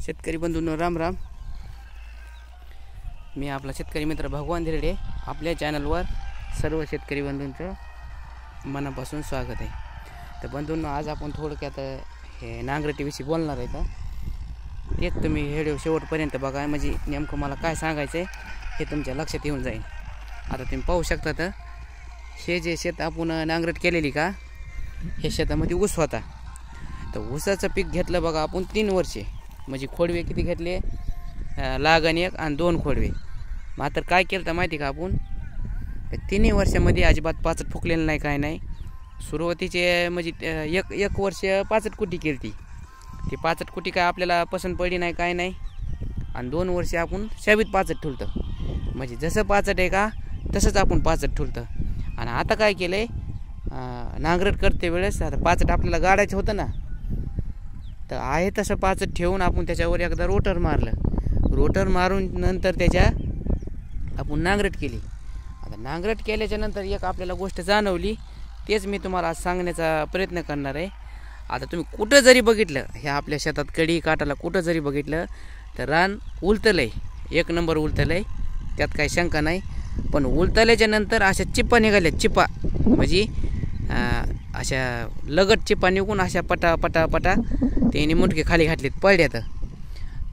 शेतकरी बंधूंनो राम राम। मी आपला शेतकरी मित्र भगवान धिरडे। आपल्या चॅनलवर सर्व शेतकरी बंधूंचं मनापासून स्वागत आहे। तर बंधूंनो, आज आपण थोडक्यात हे नांगरटीविषयी बोलणार आहे। तेच तुम्ही व्हिडिओ शेवटपर्यंत बघा, म्हणजे नेमकं मला काय सांगायचं आहे हे तुमच्या लक्षात येऊन जाईल। आता तुम्ही पाहू शकता, तर हे जे शेत आपण नांगरट केलेली का, हे शेतामध्ये ऊस होता। तर ऊसाचं पीक घेतलं बघा आपण 3 वर्षे, म्हणजे खोडवे किती घेतले, लागण 1 आणि 2 खोडवे। मात्र काय केलं तर माहिती का, आपण 3 वर्षामध्ये अजिबात पाचट फुकलेलं नाही, काय नाही। सुरुवातीचे म्हणजे एक वर्ष पाचट कुटी केली, ती पाचट कुटी काय आपल्याला पसंत पडली नाही, काय नाही। आणि 2 वर्ष आपण शाबीत पाचट ठुलतं, म्हणजे जसं पाचट आहे का तसंच आपण पाचट ठुलतं। आणि आता काय केलं आहे, नांगरट करते वेळेस आता पाचट आपल्याला गाडायचं होतं ना, तर आहे तसं पाचट ठेवून आपण त्याच्यावर एकदा रोटर मारलं। रोटर मारून नंतर त्याच्या आपण नांगरट केली। आता नांगरट केल्याच्या नंतर एक आपल्याला गोष्ट जाणवली, तेच मी तुम्हाला आज सांगण्याचा प्रयत्न करणार आहे। आता तुम्ही कुठं जरी बघितलं, ह्या आपल्या शेतात कडी काटाला कुठं जरी बघितलं तर रान उलटलं आहे, 1 नंबर उलटलं आहे, त्यात काही शंका नाही। पण उलटल्याच्या नंतर अशा चिप्पा निघाल्या, चिप्पा म्हणजे अशा लगट चिप्पा निघून अशा पटा पटा पटा त्याने मुंडके खाली घातलेत, पडल्यात।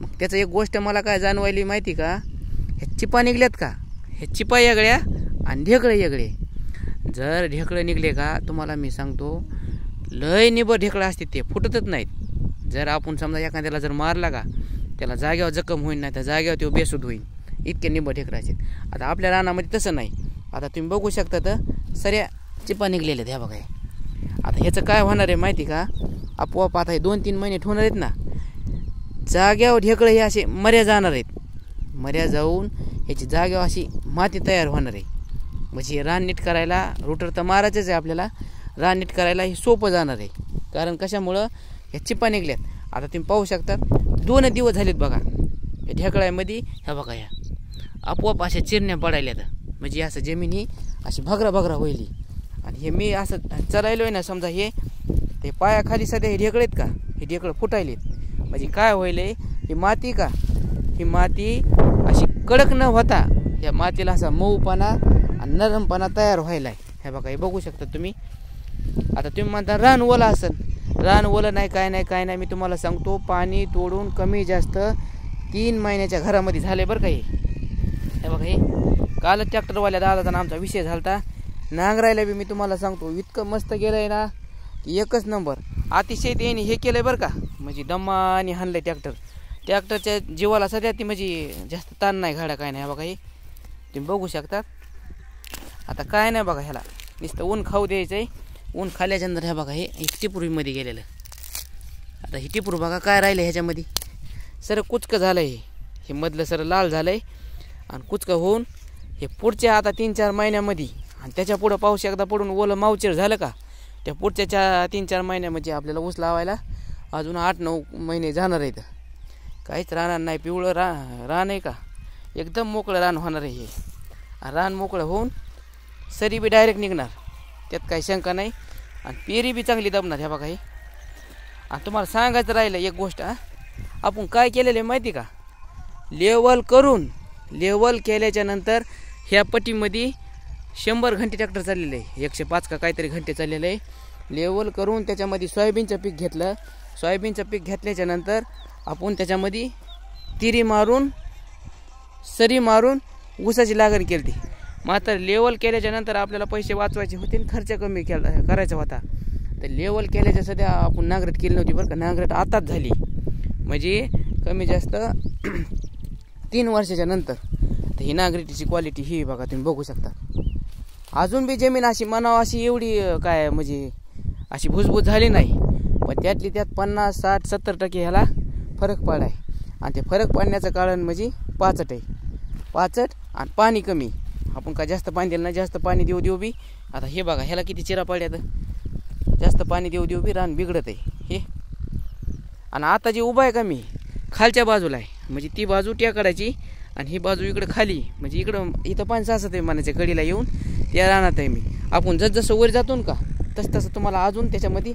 मग त्याचं एक गोष्ट मला काय जाणवायली माहिती का, ह्या चिप्पा निघल्यात का, ह्या चिप्पा वेगळ्या आणि ढेकळे वेगळे। जर ढेकळे निघले का, तुम्हाला मी सांगतो लय निबर ढेकळं असते, ते फुटतच नाहीत। जर आपण समजा एखाद्याला जर मारला का, त्याला जाग्यावर जखम होईल, नाही तर जाग्यावर तो बेसूद होईल, इतके निबर ढेकळं आहेत। आता आपल्या रानामध्ये तसं नाही। आता तुम्ही बघू शकता, तर सऱ्या चिप्पा निघलेल्या ह्या बघा। आता ह्याचं काय होणार आहे माहिती का, आपोआप आता हे 2-3 महिने ठेवणार आहेत ना, जाग्यावर ढेकळं हे असे मर्या जाणार आहेत, मर्या जाऊन ह्याची जाग्यावर अशी माती तयार होणार आहे। म्हणजे रान नीट करायला रोटर तर मारायचंच आहे आपल्याला, रान नीट करायला हे सोपं जाणार आहे। कारण कशामुळं, ह्या चिप्पा निघल्यात। आता तुम्ही पाहू शकता 2 दिवस झालेत बघा, या ढेकळ्यामध्ये ह्या बघा, ह्या आपोआप अशा चिरण्या पडायल्यात, म्हणजे असं जमीन ही अशी भगरा भगरा होईल। आणि हे मी असं चरायलो आहे ना, समजा हे ते पायाखाली सध्या हे ढेकळेत का, हे ढेकळं फुटायलेत। म्हणजे काय होईल, ही माती का, ही माती अशी कडक न होता या मातीला असा मऊपणा आणि नरमपणा तयार व्हायला आहे। हे बघा, हे बघू शकता तुम्ही। आता तुम्ही म्हणता रान ओला असेल, रान ओलं नाही, काय नाही, काय नाही। मी तुम्हाला सांगतो, पाणी तोडून कमी जास्त 3 महिन्याच्या घरामध्ये झाले बरं का हे बघा। हे कालच ट्रॅक्टरवाल्या दादाचा आमचा विषय झाला, नांगरायला बी मी तुम्हाला सांगतो इतकं मस्त गेलं आहे ना, की एकच नंबर। अतिशय त्यांनी हे केलं आहे बरं का, म्हणजे दमाने हाणलं आहे ट्रॅक्टरच्या जीवाला सध्या, ती म्हणजे जास्त ताण नाही, घाडा काय नाही। बघा हे तुम्ही बघू शकता। आता काय नाही बघा, ह्याला नुसतं ऊन खाऊ द्यायचं आहे। ऊन खाल्ल्याच्या नंतर ह्या बघा, हे एक टिपरूमध्ये गेलेलं। आता ही टिपरू बघा काय राहिलं ह्याच्यामध्ये, सर कुचकं झालं आहे, हे मधलं सर लाल झालं आहे आणि कुचकं होऊन हे पुढच्या आता 3-4 महिन्यामध्ये, आणि त्याच्या पुढं पाऊस एकदा पडून ओलं मावचीर झालं का, त्या पुढच्या 3-4 महिन्यामध्ये आपल्याला ऊस लावायला अजून 8-9 महिने जाणार आहेत। काहीच राहणार नाही, पिवळं रान आहे का, एकदम मोकळं रान होणार आहे हे। रान मोकळं होऊन सरी बी डायरेक्ट निघणार, त्यात काही शंका नाही। आणि पेरी बी चांगली दबणार, ह्या बघा हे। आणि तुम्हाला सांगायचं राहिलं एक गोष्ट, आपण काय केलेलं आहे माहिती का, लेवल केल्याच्या नंतर ह्या पट्टीमध्ये 100 घंटे ट्रॅक्टर चाललेलं आहे, 105 का काहीतरी घंटे चाललेलं आहे। लेवल करून त्याच्यामध्ये सोयाबीनचं पीक घेतलं। सोयाबीनचं पीक घेतल्याच्या नंतर आपण त्याच्यामध्ये तिरी मारून सरी मारून ऊसाची लागण केली। मात्र लेवल केल्याच्या नंतर आपल्याला पैसे वाचवायचे होते आणि खर्च कमी करायचा होता। तर लेवल केल्याच्या सध्या आपण नांगरट केली नव्हती बरं का, नांगरट आताच झाली, म्हणजे कमी जास्त 3 वर्षाच्या नंतर। तर ही नांगरटीची क्वालिटी ही बघा, तुम्ही बघू शकता। अजून बी जमीन अशी म्हणावं अशी एवढी काय म्हणजे अशी भुसभुस झाली नाही, पण त्यातली त्यात 50-60-70% ह्याला फरक पडाय। आणि ते फरक पडण्याचं कारण म्हणजे पाचट आहे, पाचट आणि पाणी कमी। आपण काय जास्त पाणी दिलं नाही, जास्त पाणी देऊ बी आता हे बघा, ह्याला किती चिरा पडल्यात, जास्त पाणी देऊ बी रान बिघडत आहे हे। आणि आता जी उभा आहे का मी खालच्या बाजूला आहे, म्हणजे ती बाजू टेकाडाची आणि ही बाजू इकडं खाली, म्हणजे इथं पाणी साचत आहे म्हणायच्या कडीला येऊन, त्या रानात आहे मी। आपण जसं वर जातो का तसं तुम्हाला अजून त्याच्यामध्ये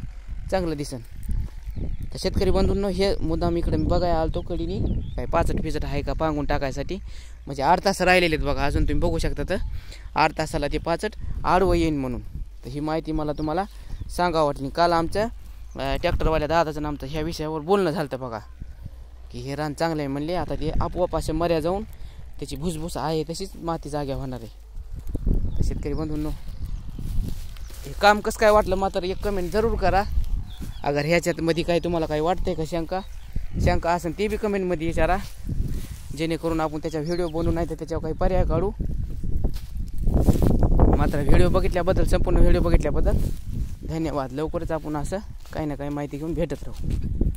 चांगलं दिसन। तर शेतकरी बंधूंनो, हे मुद्दाम इकडे मी बघायला आलतो कडीनी काय पाचट फिचट आहे का पांगून टाकायसाठी. म्हणजे 8 तास राहिलेले आहेत बघा, अजून तुम्ही बघू शकता. तर 8 तासाला ते पाचट आडवं येईन म्हणून. तर ही माहिती मला तुम्हाला सांगावं वाटली. काल आमच्या ट्रॅक्टरवाल्या दादाचं आमचं ह्या विषयावर बोलणं झालं होतं बघा, की हे रान चांगलं आहे म्हणले. आता ते आपोआप अशा मर्या जाऊन त्याची भुसभुस आहे तशीच माती जाग्या होणार आहे. तर शेतकरी बंधूंनो, हे काम कसं काय वाटलं मात्र एक कमेंट जरूर करा. अगर ह्याच्यामध्ये काही तुम्हाला काही वाटतंय का शंका असेल ते बी कमेंटमध्ये विचारा, जेणेकरून आपण त्याचा व्हिडिओ बनवू, नाही तर त्याच्यावर काही पर्याय काढू. मात्र व्हिडिओ बघितल्याबद्दल, संपूर्ण व्हिडिओ बघितल्याबद्दल धन्यवाद. लवकरच आपण असं काही ना काही माहिती घेऊन भेटत राहू.